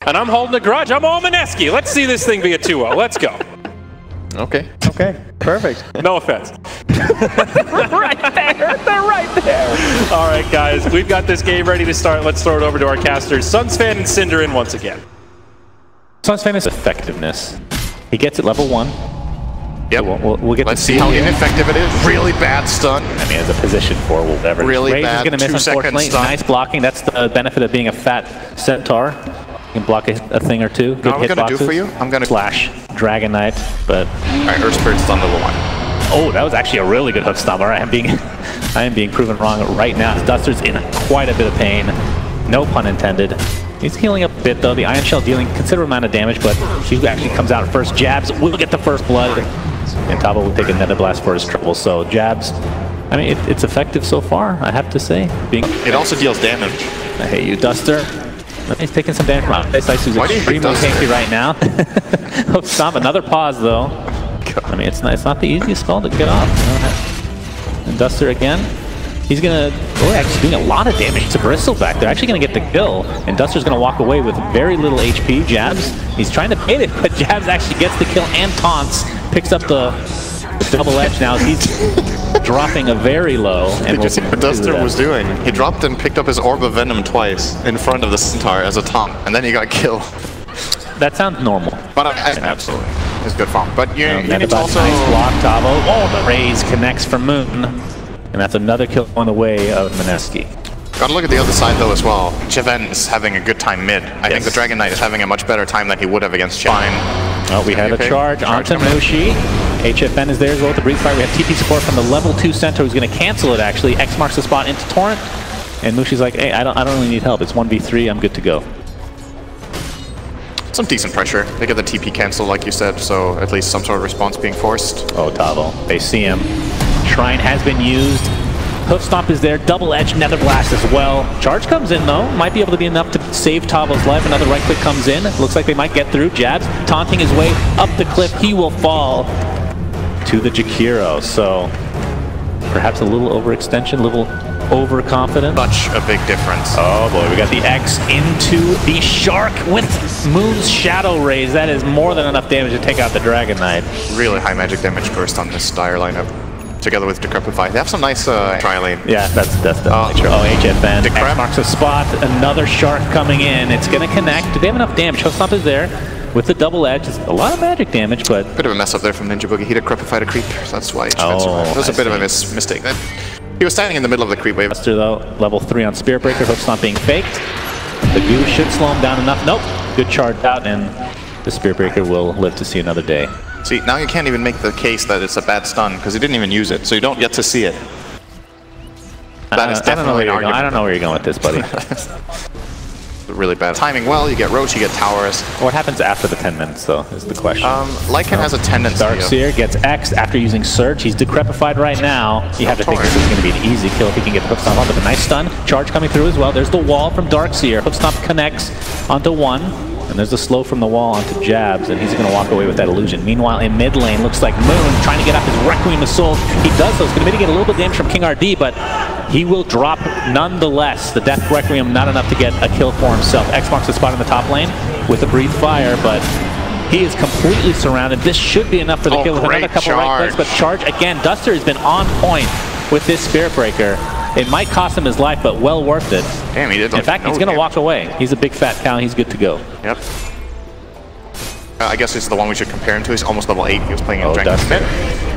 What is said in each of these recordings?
And I'm holding a grudge. I'm all Mineski. Let's see this thing be a 2-0. Let's go. Okay. Okay, perfect. No offense. Right there. They're right there. All right, guys. We've got this game ready to start. Let's throw it over to our casters. Suns fan and Cinder in once again. Suns fan is effectiveness. He gets it level 1. Yep. We'll get Let's see how ineffective it is. Really bad stun. I mean, as a position for whatever. Really Raze bad is going to miss, unfortunately. stun. Nice blocking. That's the benefit of being a fat centaur. You can block a thing or two. Good what I'm going to do hitboxes. for you? I'm going to Slash Dragon Knight, but... All right, Earth Spirit's on level 1. Oh, that was actually a really good hook stomp. All right, I am being proven wrong right now. Duster's in quite a bit of pain. No pun intended. He's healing up a bit, though. The Iron Shell dealing considerable amount of damage, but she actually comes out first. Jabz will get the first blood, and Tavo will take a Nether Blast for his trouble. So Jabz, I mean, it's effective so far, I have to say. It also deals damage. I hate you, Duster. He's taking some damage from iceiceice, who's extremely tanky right now. Hook stomp, another pause, though. God. I mean, it's not the easiest spell to get off. You know? And Duster again. He's going to, actually doing a lot of damage to Bristle back there. Actually going to get the kill. And Duster's going to walk away with very little HP. Jabz, he's trying to bait it, but Jabz actually gets the kill and taunts. Picks up the double edge now. He's dropping a very low. And Did you see what Duster was doing? He dropped and picked up his Orb of Venom twice in front of the Centaur as a taunt, and then he got killed. That sounds normal. But absolutely. It's good fun. But you need to also... Nice block, Tavo. Oh, the Raze connects for Moon. And that's another kill on the way of Mineski. Gotta look at the other side though as well. Cheven is having a good time mid. I think the Dragon Knight is having a much better time than he would have against Cheven. Oh, we had a charge onto Mushi. HFN is there as well with the Breathe Fire. We have TP support from the level 2 center who's going to cancel it actually. X marks the spot into Torrent. And Mushi's like, hey, I don't really need help. It's 1v3, I'm good to go. Some decent pressure. They get the TP cancel like you said, so at least some sort of response being forced. Oh, Tavo. They see him. Shrine has been used. Hoof Stomp is there. Double Edge Nether Blast as well. Charge comes in though. Might be able to be enough to save Tavo's life. Another right click comes in. Looks like they might get through. Jabz taunting his way up the cliff. He will fall to the Jakiro. So perhaps a little overextension, a little overconfident. Such a big difference. Oh boy, we got the X into the Shark with Moon's Shadow Raze. That is more than enough damage to take out the Dragon Knight. Really high magic damage burst on this Dire lineup. Together with Decrepify. They have some nice tri-lane. Yeah, that's definitely true. Oh, HFN. X marks a spot. Another Shark coming in. It's going to connect. Do they have enough damage? Hook Stomp is there with the double edge. It's a lot of magic damage, but... Bit of a mess up there from Ninjaboogie. He Decrepified a creep. So that's why HFN survived. That was a bit of a mistake. He was standing in the middle of the creep wave. Duster, though, level 3 on Spirit Breaker. Hook Stomp being faked. The goo should slow him down enough. Nope. Good charge out, and the Spirit Breaker will live to see another day. See, now you can't even make the case that it's a bad stun, because he didn't even use it, so you don't get to see it. That is definitely an argument. I don't know where you're going with this, buddy. Really bad. Timing well, you get Roach, you get Towers. What happens after the 10 minutes, though, is the question. Lycan has a tendency Darkseer gets X after using Surge. He's Decrepified right now. You have to think this is going to be an easy kill if he can get Hook Stomp on, but a nice stun. Charge coming through as well. There's the wall from Darkseer. Hook Stomp connects onto 1. And there's the slow from the wall onto Jabz, and he's going to walk away with that illusion. Meanwhile, in mid lane, looks like Moon trying to get up his Requiem of Souls. He does so. It's going to mitigate a little bit of damage from KINGRD, but he will drop nonetheless. The Death Requiem, not enough to get a kill for himself. X marks the spot in the top lane with the Breathe Fire, but he is completely surrounded. This should be enough for the kill with another couple right clicks, but Charge again. Duster has been on point with this Spirit Breaker. It might cost him his life, but well worth it. Damn, he did. In fact, he's going to walk away. He's a big fat cow. He's good to go. Yep. I guess this is the one we should compare him to. He's almost level 8. He was playing in Dragon Smith.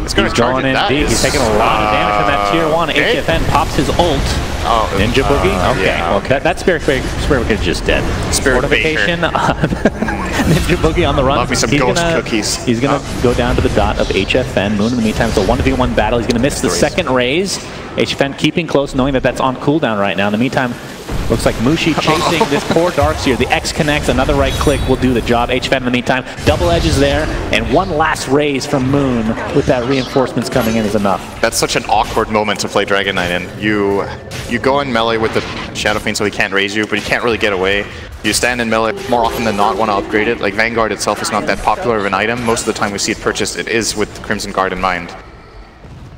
He's going in deep. He's taking a lot of damage from that tier 1. Okay. HFN pops his ult. Oh, Ninjaboogie? Okay. Yeah. Okay. That Spirit Breaker is just dead. Fortification. Ninjaboogie on the run. Love me some ghost cookies. He's going to go down to the dot of HFN. Moon in the meantime, it's a 1v1 battle. He's going to miss the second raise. HFN keeping close, knowing that that's on cooldown right now. In the meantime, looks like Mushi chasing this poor Darkseer. The X connects, another right click will do the job. HFN in the meantime, double edge is there, and one last raise from Moon with that reinforcements coming in is enough. That's such an awkward moment to play Dragon Knight in. You go in melee with the Shadow Fiend so he can't raise you, but you can't really get away. You stand in melee more often than not, want to upgrade it. Like Vanguard itself is not that popular of an item. Most of the time we see it purchased, it is with Crimson Guard in mind.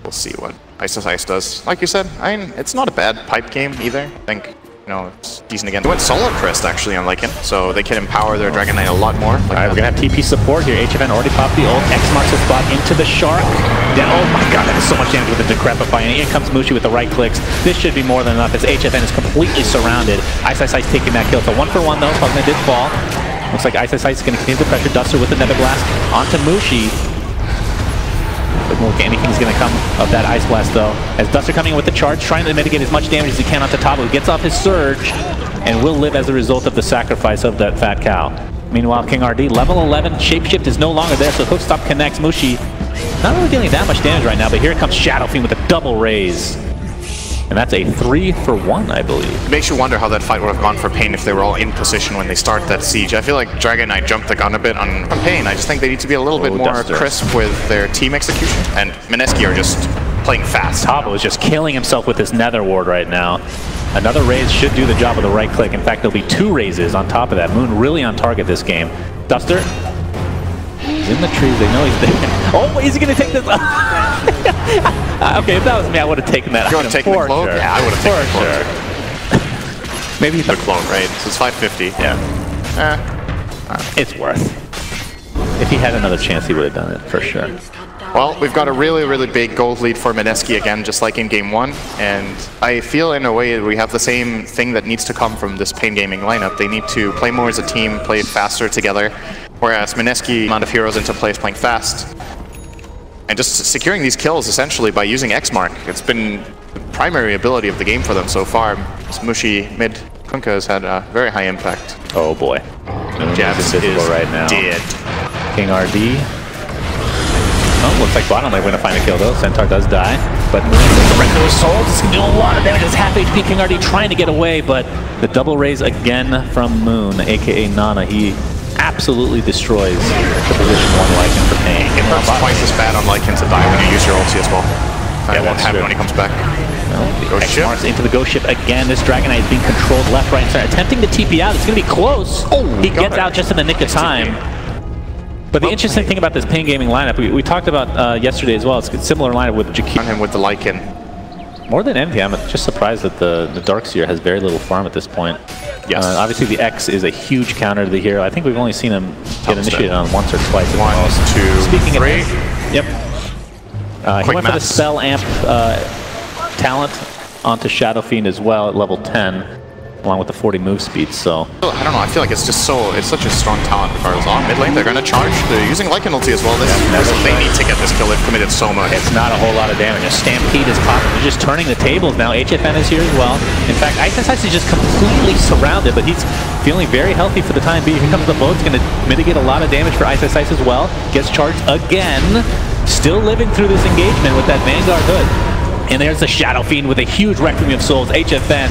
We'll see what iceiceice does. Like you said, I mean, it's not a bad pipe game either. I think you know, it's decent again. They went Solar Crest actually on Lycan, so they can empower their Dragon Knight a lot more. Alright, we're gonna have TP support here. HFN already popped the ult. X marks the spot into the Shark. Oh my god, that is so much damage with the Decrepify. And in comes Mushi with the right clicks. This should be more than enough as HFN is completely surrounded. iceiceice taking that kill. So 1 for 1 though. Pugna did fall. Looks like iceiceice is gonna continue to pressure Duster with the Nether Blast onto Mushi. Doesn't look like anything's going to come of that Ice Blast, though. As Duster coming in with the charge, trying to mitigate as much damage as he can onto Tavo. He gets off his Surge and will live as a result of the sacrifice of that fat cow. Meanwhile, KINGRD, level 11, Shapeshift is no longer there, so Hook Stop connects. Mushi not really dealing that much damage right now, but here comes Shadow Fiend with a double raise. And that's a 3 for 1, I believe. It makes you wonder how that fight would have gone for Pain if they were all in position when they start that siege. I feel like Dragon Knight jumped the gun a bit on Pain. I just think they need to be a little bit more crisp with their team execution. And Mineski are just playing fast. Tavo is just killing himself with this Nether Ward right now. Another raise should do the job of the right click. In fact, there'll be 2 raises on top of that. Moon really on target this game. Duster. He's in the trees. They know he's there. Oh, is he going to take this? Okay, if that was me, I would have taken that. You want to take the cloak? Sure. Yeah, I would have taken the cloak. Sure. Maybe the cloak, right? So it's 550. Yeah. It's worth. If he had another chance, he would have done it for sure. Well, we've got a really, really big gold lead for Mineski again, just like in Game 1. And I feel in a way we have the same thing that needs to come from this Pain Gaming lineup. They need to play more as a team, play faster together. Whereas Mineski, amount of heroes into play is playing fast. And just securing these kills essentially by using X-Mark. It's been the primary ability of the game for them so far. This Mushi mid Kunkka has had a very high impact. Oh boy. Jabz is right now. Dead. KINGRD. Oh, looks like bottom lane we're gonna find a kill though. Centaur does die. But Moon will surrender his souls. It's gonna do a lot of damage. It's half HP. KINGRD trying to get away, but the double raise again from Moon, aka Nana. He absolutely destroys the position 1 Lycan for Pain. It hurts twice as bad on Lycan to die when you use your ulti as well. That won't happen when he comes back. Well, X-Marks into the Ghost Ship again. This Dragon Knight is being controlled left, right, and center. Attempting to TP out. It's going to be close. Oh, he gets out just in the nick of time. But the interesting thing about this Pain Gaming lineup, we talked about yesterday as well. It's a similar lineup with Jakir. On him with the Lycan. More than anything, I'm just surprised that the Darkseer has very little farm at this point. Yes. Obviously, the X is a huge counter to the hero. I think we've only seen him get initiated on once or twice. 1, 2, Speaking 3. Of yep. He went for the Spell Amp talent onto Shadow Fiend as well at level 10, along with the 40 move speed, so... I don't know, I feel like it's just it's such a strong talent regardless. On mid lane, they're going to charge. They're using Lycan ulti as well. They need to get this kill. They've committed so much. It's not a whole lot of damage. A Stampede is popping. They're just turning the tables now. HFN is here as well. In fact, iceiceice is just completely surrounded, but he's feeling very healthy for the time being. Here comes the boat. It's going to mitigate a lot of damage for iceiceice as well. Gets charged again. Still living through this engagement with that Vanguard hood. And there's the Shadow Fiend with a huge Requiem of Souls. HFN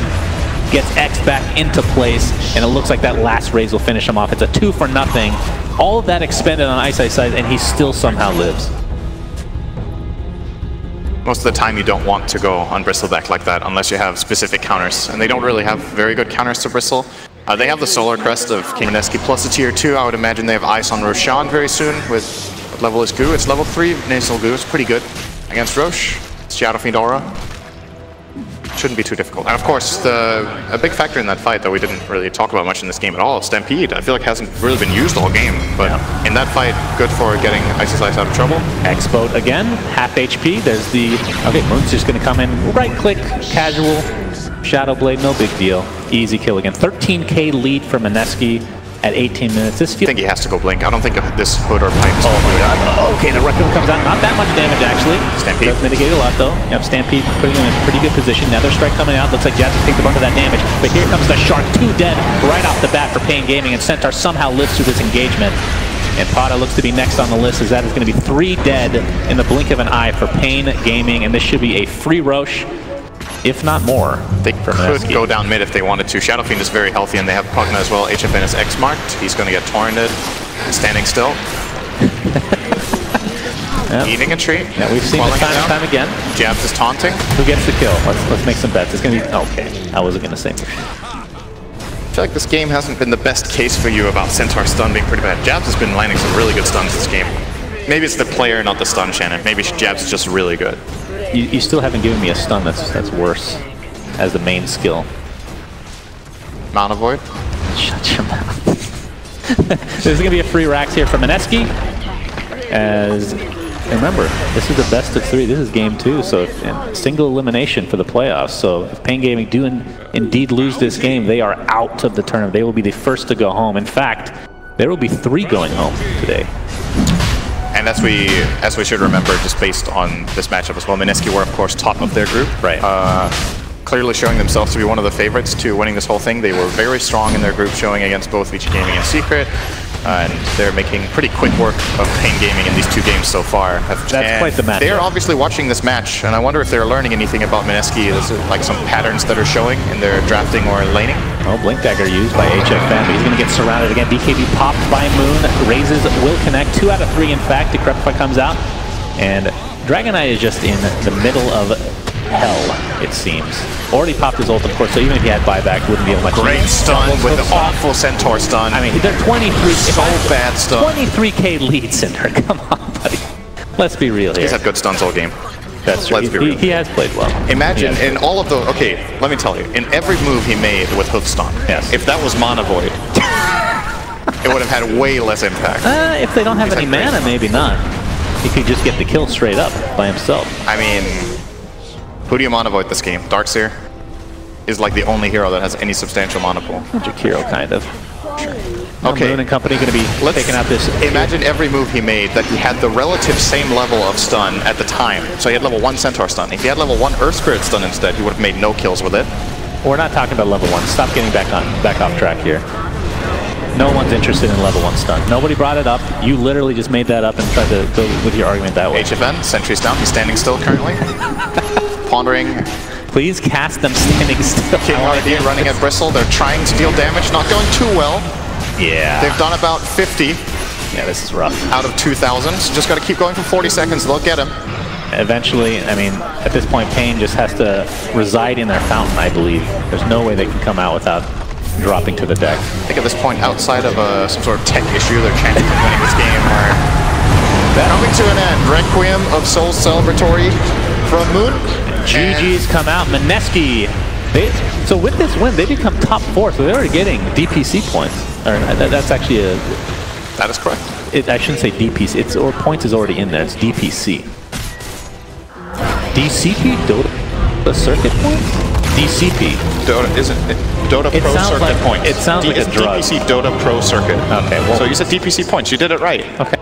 gets X back into place, and it looks like that last raise will finish him off. It's a 2 for nothing. All of that expended on iceiceice, and he still somehow lives. Most of the time you don't want to go on Bristleback like that unless you have specific counters, and they don't really have very good counters to Bristle. They have the Solar Crest of King Mineski plus a tier 2. I would imagine they have Ice on Roshan very soon with what level is Goo? It's level 3 Nasal Goo. It's pretty good against Roche. It's Shadow Fiend Aura. Shouldn't be too difficult. And of course, a big factor in that fight that we didn't really talk about much in this game at all, Stampede. I feel like hasn't really been used all game, but in that fight, good for getting iceiceice out of trouble. X-Boat again, half HP. There's the... Okay, Moon's just going to come in, right-click, casual, Shadow Blade, no big deal. Easy kill again. 13k lead for Mineski at 18 minutes. This feels... I think he has to go blink. I don't think this hood or pipe is oh my god. Okay, the Requiem comes out. Not that much damage, actually. Stampede. Does mitigate a lot, though. Yep, Stampede putting him in a pretty good position. Nether Strike coming out. Looks like Jabz will take the brunt of that damage. But here comes the Shark. 2 dead right off the bat for Pain Gaming, and Centaur somehow lives through this engagement. And PAADA looks to be next on the list, as that is going to be 3 dead in the blink of an eye for Pain Gaming, and this should be a free Roche, if not more. They could go down mid if they wanted to. Shadow Fiend is very healthy, and they have Pugna as well. HFN is X-marked. He's going to get torrented. Standing still. Yep. Eating a tree. Yeah, we've seen this time and time again. Jabz is taunting. Who gets the kill? Let's make some bets. It's going to be... Okay, I wasn't going to say Mushi. I feel like this game hasn't been the best case for you about Centaur stun being pretty bad. Jabz has been landing some really good stuns this game. Maybe it's the player, not the stun, Shannon. Maybe Jabz is just really good. You still haven't given me a stun that's worse as the main skill. Mana Void. Shut your mouth. There's going to be a free racks here from Mineski. As remember, this is the best of 3. This is game 2, so single elimination for the playoffs. So if Pain Gaming do indeed lose this game, they are out of the tournament. They will be the first to go home. In fact, there will be 3 going home today. And as we should remember, just based on this matchup as well, Mineski were of course top of their group. Right. Clearly showing themselves to be one of the favorites to winning this whole thing. They were very strong in their group, showing against both Vici Gaming and Secret. And they're making pretty quick work of Pain Gaming in these 2 games so far. That's quite the match. They're obviously watching this match, and I wonder if they're learning anything about Mineski. There's like some patterns that are showing in their drafting or laning. Oh, Blink Dagger used by HFM, but he's going to get surrounded again. BKB popped by Moon, raises, will connect. 2 out of 3, in fact. Decrepify comes out, and Dragon Knight is just in the middle of hell, it seems. Already popped his ult, of course, so even if he had buyback, wouldn't be able to much. Great stun with the awful Centaur stun. I mean, they're 23. So bad stun. 23k lead, Cinder. Come on, buddy. Let's be real here. He's had good stuns all game. That's true. Let's be real. He has played well. Imagine in all of the... Okay, let me tell you. In every move he made with Hoof Stomp, yes. If that was Mana Void, it would have had way less impact. If they don't have any mana, maybe not. He could just get the kill straight up by himself. I mean, who do you Mana Void this game? Darkseer is like the only hero that has any substantial mana pool. Jakiro, kind of. Sure. Okay. Moon and company going to be taking out this. Imagine every move he made that he had the relative same level of stun at the time. So he had level 1 Centaur stun. If he had level 1 Earth Spirit stun instead, he would have made no kills with it. We're not talking about level 1. Stop getting back off track here. No one's interested in level 1 stun. Nobody brought it up. You literally just made that up and tried to go with your argument that way. HFN, sentries down. He's standing still currently. Pondering. Please cast them standing still. KINGRD running at Bristle. They're trying to deal damage. Not going too well. Yeah. They've done about 50. Yeah, this is rough. Out of 2,000. So just got to keep going for 40 seconds. They'll get him. Eventually, I mean, at this point, Pain just has to reside in their fountain, I believe. There's no way they can come out without dropping to the deck. I think at this point, outside of some sort of tech issue, their chances of winning this game are coming to an end. Requiem of Soul Celebratory from Moon. GG's come out. Mineski. So with this win, they become top 4, so they're already getting DPC points. Or that's actually a... That is correct. I shouldn't say DPC. Or points is already in there. It's DPC. DCP? Dota Circuit points? DCP. Dota isn't it? Dota Pro Circuit points. It sounds like a drug. DPC Dota Pro Circuit. Okay. Well, so you said DPC points. You did it right. Okay.